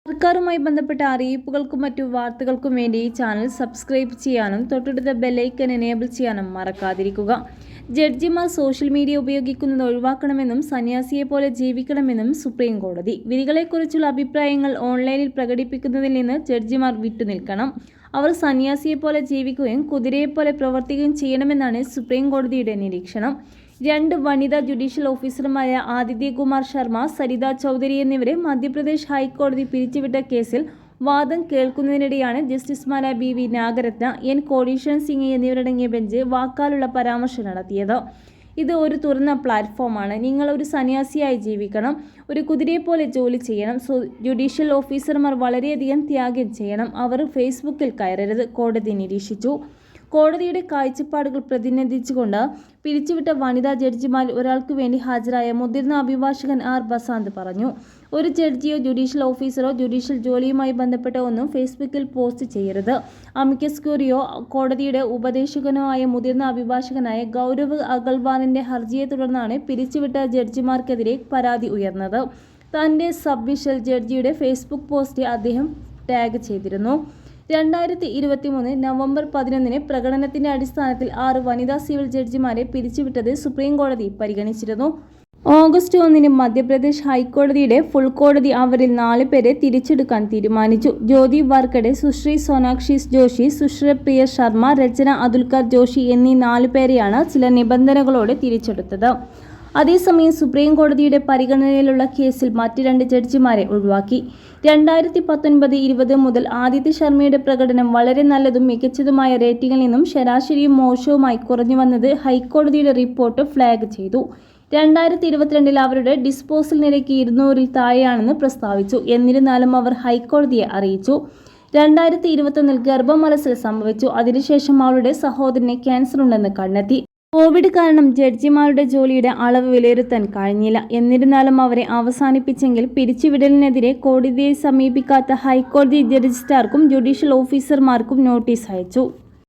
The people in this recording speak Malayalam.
സർക്കാരുമായി ബന്ധപ്പെട്ട അറിയിപ്പുകൾക്കും മറ്റു വാർത്തകൾക്കും വേണ്ടി ഈ ചാനൽ സബ്സ്ക്രൈബ് ചെയ്യാനും തൊട്ടടുത്ത ബെല്ലൈക്കൻ എനേബിൾ ചെയ്യാനും മറക്കാതിരിക്കുക. ജഡ്ജിമാർ സോഷ്യൽ മീഡിയ ഉപയോഗിക്കുന്നത് ഒഴിവാക്കണമെന്നും സന്യാസിയെപ്പോലെ ജീവിക്കണമെന്നും സുപ്രീം കോടതി. വിധികളെക്കുറിച്ചുള്ള അഭിപ്രായങ്ങൾ ഓൺലൈനിൽ പ്രകടിപ്പിക്കുന്നതിൽ നിന്ന് ജഡ്ജിമാർ വിട്ടുനിൽക്കണം. അവർ സന്യാസിയെപ്പോലെ ജീവിക്കുകയും കുതിരയെപ്പോലെ പ്രവർത്തിക്കുകയും ചെയ്യണമെന്നാണ് സുപ്രീം കോടതിയുടെ നിരീക്ഷണം. 2 വനിതാ ജുഡീഷ്യൽ ഓഫീസർമാരായ ആദിത്യ കുമാർ ശർമ്മ, സരിത ചൗധരി എന്നിവരെ മധ്യപ്രദേശ് ഹൈക്കോടതി പിരിച്ചുവിട്ട കേസിൽ വാദം കേൾക്കുന്നതിനിടെയാണ് ജസ്റ്റിസുമാരായ ബി നാഗരത്ന, എൻ കോടീശ്വരൻ സിംഗ് എന്നിവരടങ്ങിയ ബെഞ്ച് വാക്കാലുള്ള പരാമർശം നടത്തിയത്. ഇത് ഒരു തുറന്ന പ്ലാറ്റ്ഫോമാണ്. നിങ്ങൾ ഒരു സന്യാസിയായി ജീവിക്കണം, ഒരു കുതിരയെപ്പോലെ ജോലി ചെയ്യണം, ജുഡീഷ്യൽ ഓഫീസർമാർ വളരെയധികം ത്യാഗം ചെയ്യണം, അവർ ഫേസ്ബുക്കിൽ കയറരുത്, കോടതി നിരീക്ഷിച്ചു. കോടതിയുടെ കാഴ്ചപ്പാടുകൾ പ്രതിനിധീകരിച്ചുകൊണ്ട് പിരിച്ചുവിട്ട വനിതാ ജഡ്ജിമാരിൽ ഒരാൾക്ക് വേണ്ടി ഹാജരായ മുതിർന്ന അഭിഭാഷകൻ ആർ ബസാന്ത് പറഞ്ഞു, ഒരു ജഡ്ജിയോ ജുഡീഷ്യൽ ഓഫീസറോ ജുഡീഷ്യൽ ജോലിയുമായി ബന്ധപ്പെട്ട ഒന്നും ഫേസ്ബുക്കിൽ പോസ്റ്റ് ചെയ്യരുത്. അമിക്കസ് ക്യൂറിയോ കോടതിയുടെ ഉപദേശകനോ ആയ മുതിർന്ന അഭിഭാഷകനായ ഗൗരവ് അഗർവാളിന്റെ ഹർജിയെ തുടർന്നാണ് പിരിച്ചുവിട്ട ജഡ്ജിമാർക്കെതിരെ പരാതി ഉയർന്നത്. തന്റെ സബ്വിഷൽ ജഡ്ജിയുടെ ഫേസ്ബുക്ക് പോസ്റ്റ് അദ്ദേഹം ടാഗ് ചെയ്തിരുന്നു. 2023 നവംബർ 11 പ്രകടനത്തിന്റെ അടിസ്ഥാനത്തിൽ 6 വനിതാ സിവിൽ ജഡ്ജിമാരെ പിരിച്ചുവിട്ടത് സുപ്രീം കോടതി പരിഗണിച്ചിരുന്നു. ഓഗസ്റ്റ് 1 മധ്യപ്രദേശ് ഹൈക്കോടതിയുടെ ഫുൾ കോടതി അവരിൽ 4 പേരെ തിരിച്ചെടുക്കാൻ തീരുമാനിച്ചു. ജ്യോതി വാർക്കഡെ, സുശ്രീ സോനാക്ഷി ജോഷി, സുശ്രീപ്രിയ ശർമ്മ, രചന അതുൽക്കർ ജോഷി എന്നീ 4 പേരെയാണ് ചില നിബന്ധനകളോടെ തിരിച്ചെടുത്തത്. അതേസമയം സുപ്രീം കോടതിയുടെ പരിഗണനയിലുള്ള കേസിൽ മറ്റ് 2 ജഡ്ജിമാരെ ഒഴിവാക്കി. 2019-20 മുതൽ ആദിത്യ ശർമ്മയുടെ പ്രകടനം വളരെ നല്ലതും മികച്ചതുമായ റേറ്റിംഗിൽ നിന്നും ശരാശരിയും മോശവുമായി കുറഞ്ഞുവന്നത് ഹൈക്കോടതിയുടെ റിപ്പോർട്ട് ഫ്ലാഗ് ചെയ്തു. 2022 അവരുടെ ഡിസ്പോസൽ നിരക്ക് 200-ൽ താഴെയാണെന്ന് പ്രസ്താവിച്ചു. എന്നിരുന്നാലും അവർ ഹൈക്കോടതിയെ അറിയിച്ചു. 2021 ഗർഭമലസൽ സംഭവിച്ചു. അതിനുശേഷം അവളുടെ സഹോദരന് ക്യാൻസർ ഉണ്ടെന്ന് കണ്ടെത്തി. കോവിഡ് കാരണം ജഡ്ജിമാരുടെ ജോലിയുടെ അളവ് വിലയിരുത്താൻ കഴിഞ്ഞില്ല. എന്നിരുന്നാലും അവരെ അവസാനിപ്പിച്ചെങ്കിൽ പിരിച്ചുവിടലിനെതിരെ കോടതിയെ സമീപിക്കാത്ത ഹൈക്കോടതി രജിസ്ട്രാർക്കും ജുഡീഷ്യൽ ഓഫീസർമാർക്കും നോട്ടീസ് അയച്ചു.